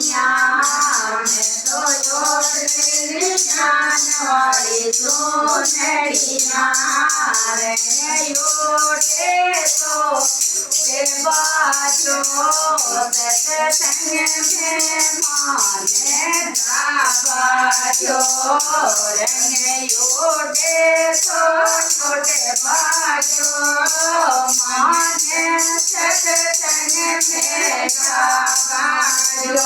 तो योटली ज्ञान वाली सुनड़िया योटे तो बाजो सत्संग में माने बाजो रंग योटे तो छोटे बाजो माने सत्संग में बाजो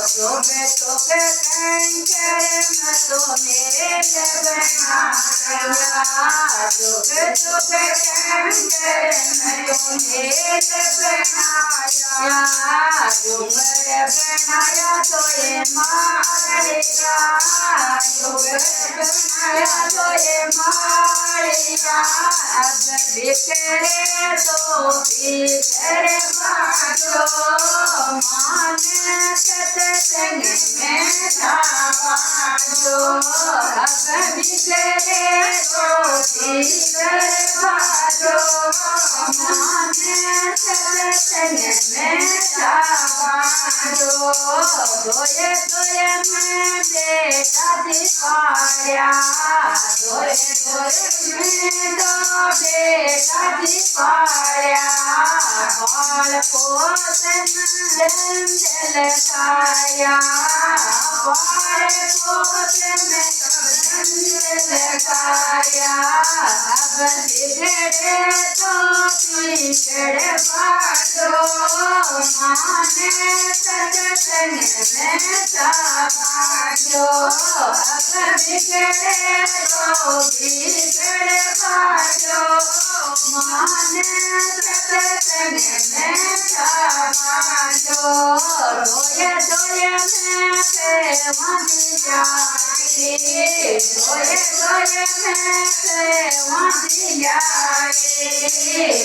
सुबह सुबह कंकर तो मेल बनाया सुबह सुबह कंकर तो मेल बनाया डूंगर बनाया तो ये मारिया डूंगर बनाया तो ये मारिया अब बिखरे तो बिखरे बाजो माने सत्संग में बाजो अब बिखरे तो बिखरे बाजो माने सत्संग में बाजो दोये दोये में बेटा दिखाया दोये दोये में दो बेटा दिखाया बाल पोषण जल खाया बाल पोषण जल खाया अब बिगड़े तो बिगड़े बाजो माने सत्संग में बाजो अब बिगड़े तो बिगड़े बाजो माने सत्संग में बाजो दोये दोये में पेवनी जाए दोये दोये में पेवनी जाए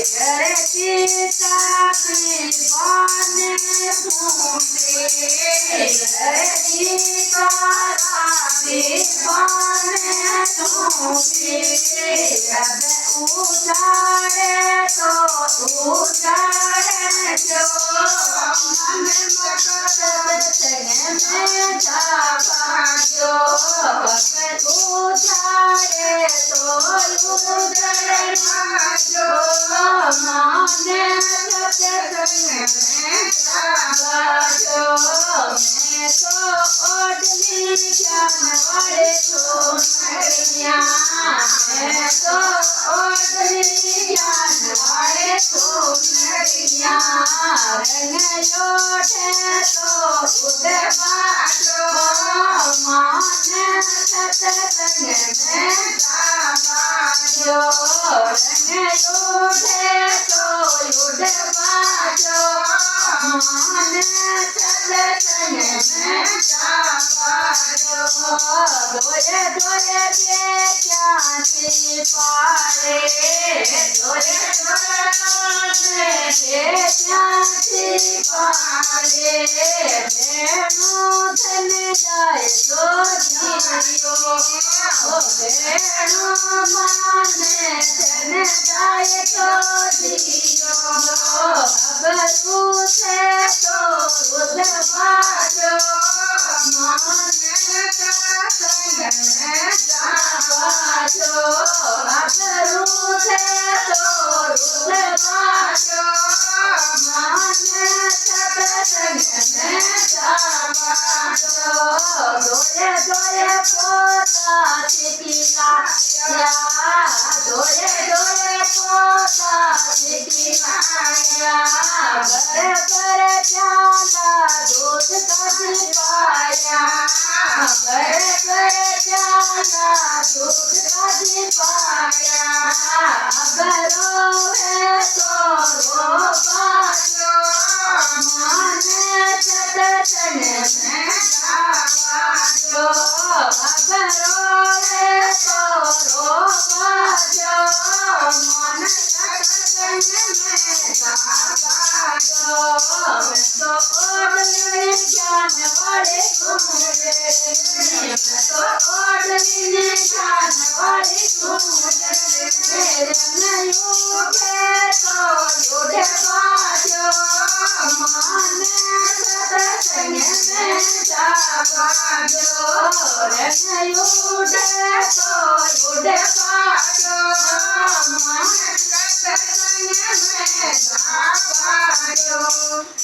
घर की चाबी बाने ढूंढे घर की चाबी बाने ढूंढे जब उजाड़े तो उजाड़े जो मन सत्संग में बाजो उजाड़े तो उजाड़े बाजो माने सत्संग में बाजो मैं तो ओढ़नी ज्ञान वाले सुनड़िया मैं तो ओढ़नी ज्ञान वाले सुनड़िया रंग योटे तो उदय बाजो माने सत्संग में बाजो रंग योटे तो उदय बाजो माने सत्संग में बाजो दोये दोये बेटा पारे दोये दोये बेटा पारे बेणु धन जाए तो जियो बेणु माने धन जाए तो जियो अब रूठे तो रुध बाजो माने सत्संग में बाजो अब रूठे तो रुध बाजो माने सत्संग में बाजो दोये दोये पोता सिखलाया दोये दोये पोता सिखलाया बड़े बड़े प्याला दूध का दिपाया बड़े बड़े प्याला दूध का दिपाया अब रोवे तो रो बाजो माने सत्संग में बाजो अब रोवे तो रो बाजो मन सत्संग में बाजो मैं तो ओढ़नी ज्ञान वाले सुनड़े मैं तो ओढ़नी ज्ञान वाले सुनड़े रंग योटे तो योटे बाजो माने सत्संग में પાડ્યો રન ઉડે તો ઉડે પાડ્યો મન સત્સંગ મેં પાડ્યો